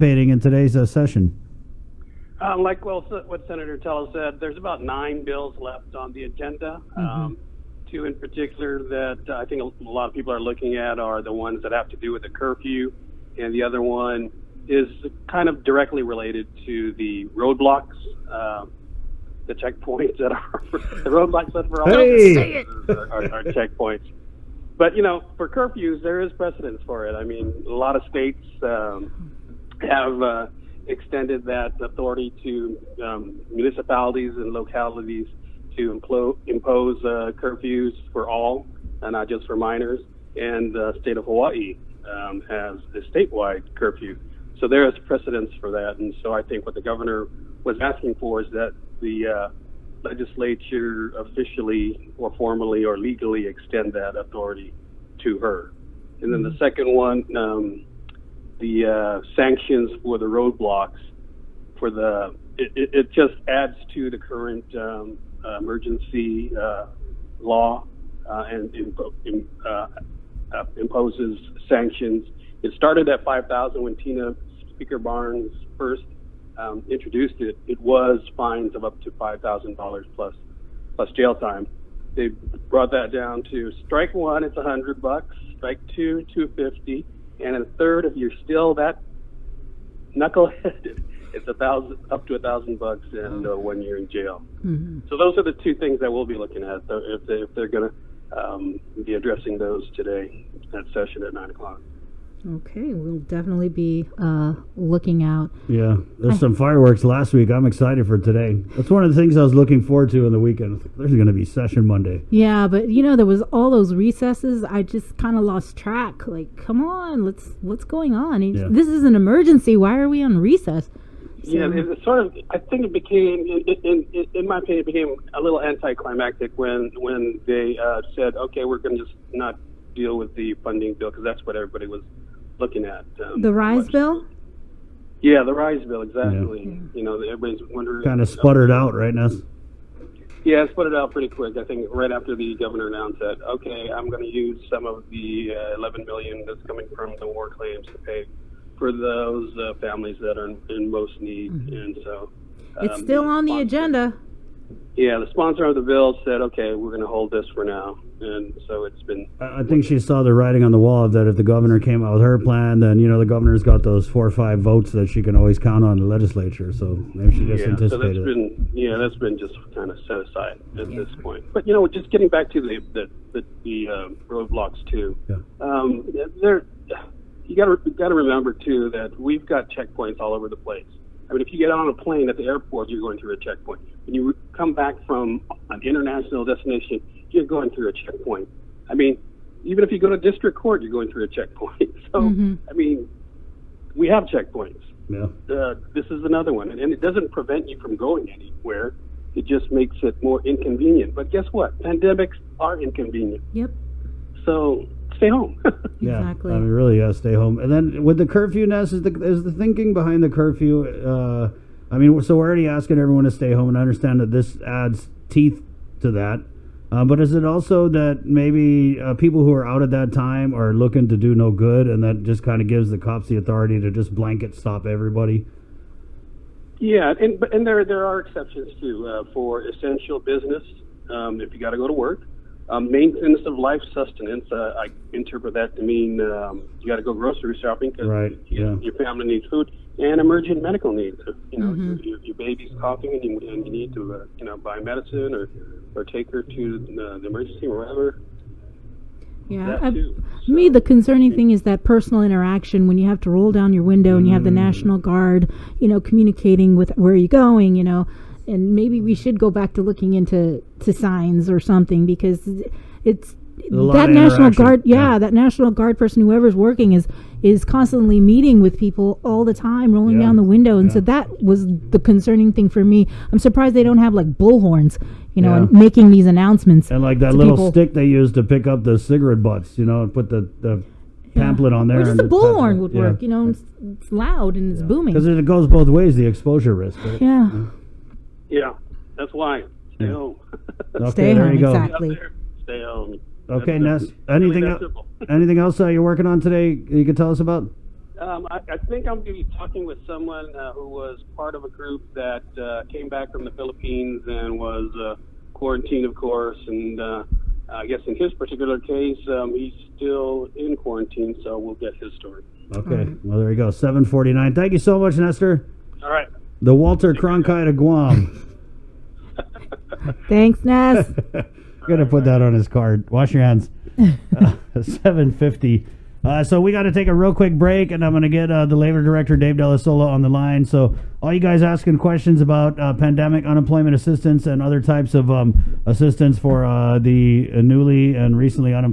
In today's session. What Senator Tello said, there's about 9 bills left on the agenda. Two in particular that I think a lot of people are looking at are the ones that have to do with the curfew, and the other one is kind of directly related to the roadblocks, the checkpoints that are the roadblocks that for all are checkpoints. But for curfews, there is precedence for it. I mean, a lot of states have extended that authority to municipalities and localities to impose curfews for all, and not just for minors. And the state of Hawaii has a statewide curfew. So there is precedence for that. And so I think what the governor was asking for is that the legislature officially or formally or legally extend that authority to her. And then the second one, the sanctions for the roadblocks it just adds to the current emergency law and imposes sanctions. It started at 5,000 when Speaker Barnes first introduced it. It was fines of up to $5,000 plus jail time. They brought that down to strike one, it's $100. Strike two, $250. And a third, if you're still that knuckleheaded, it's up to $1,000 and 1 year in jail. So those are the two things that we'll be looking at if they're going to be addressing those today at session at 9 o'clock. Okay, we'll definitely be looking out. Yeah, there's some fireworks last week. I'm excited for today. That's one of the things I was looking forward to in the weekend. There's going to be session Monday. Yeah, but there was all those recesses. I just kind of lost track. Like, come on, what's going on? Yeah. This is an emergency. Why are we on recess? So, yeah, it sort of. I think it became, in my opinion, it became a little anticlimactic when they said, okay, we're going to just not deal with the funding bill because that's what everybody was looking at. The RISE bill? Yeah, the RISE bill, exactly. Yeah. Everybody's wondering. Kind of sputtered out, right, Ness? Yeah, it sputtered out pretty quick. I think right after the governor announced that, okay, I'm going to use some of the $11 million that's coming from the war claims to pay for those families that are in most need. And so it's still on the agenda. Yeah, the sponsor of the bill said, okay, we're going to hold this for now. And so it's been... I think she saw the writing on the wall that if the governor came out with her plan, then, the governor's got those 4 or 5 votes that she can always count on the legislature. So maybe she just anticipated so that's been just kind of set aside at this point. But, just getting back to the roadblocks, too. Yeah. You got to remember, too, that we've got checkpoints all over the place. I mean, if you get on a plane at the airport, you're going through a checkpoint. When you come back from an international destination, you're going through a checkpoint. I mean, even if you go to district court, you're going through a checkpoint. So, I mean, we have checkpoints. Yeah. This is another one. And it doesn't prevent you from going anywhere. It just makes it more inconvenient. But guess what? Pandemics are inconvenient. Yep. So stay home. Yeah, exactly. I mean, really, stay home. And then with the curfew, Ness, is the thinking behind the curfew, so we're already asking everyone to stay home, and I understand that this adds teeth to that. But is it also that maybe people who are out at that time are looking to do no good, and that just kind of gives the cops the authority to just blanket stop everybody? Yeah, and there are exceptions, too, for essential business, if you got to go to work. Maintenance of life sustenance, I interpret that to mean you got to go grocery shopping because your family needs food, and emergent medical needs. Your baby's coughing and you need to buy medicine or take her to the emergency or whatever. Yeah, to me the concerning thing is that personal interaction when you have to roll down your window and you have the National Guard, communicating with where you're going, and maybe we should go back to looking into signs or something because it's that National Guard. Yeah, that National Guard person, whoever's working, is constantly meeting with people all the time, rolling down the window, and so that was the concerning thing for me. I'm surprised they don't have like bullhorns, and making these announcements. And like that little stick they use to pick up the cigarette butts, and put the pamphlet on there. Or just the bullhorn would work, it's loud and it's booming. Because it goes both ways, the exposure risk. Right? Yeah. Yeah, that's why. Stay home. Okay, stay there home, you go. exactly. Stay home. Okay, Ness. Anything else you're working on today you can tell us about? I think I'm going to be talking with someone who was part of a group that came back from the Philippines and was quarantined, of course. And I guess in his particular case, he's still in quarantine, so we'll get his story. Okay. Well, there you go. 7:49. Thank you so much, Nestor. All right. The Walter Cronkite of Guam. Thanks, Ness. Gonna put that on his card. Wash your hands. 7:50. So we got to take a real quick break, and I'm going to get the labor director, Dave Delasola, on the line. So all you guys asking questions about pandemic unemployment assistance and other types of assistance for the newly and recently unemployed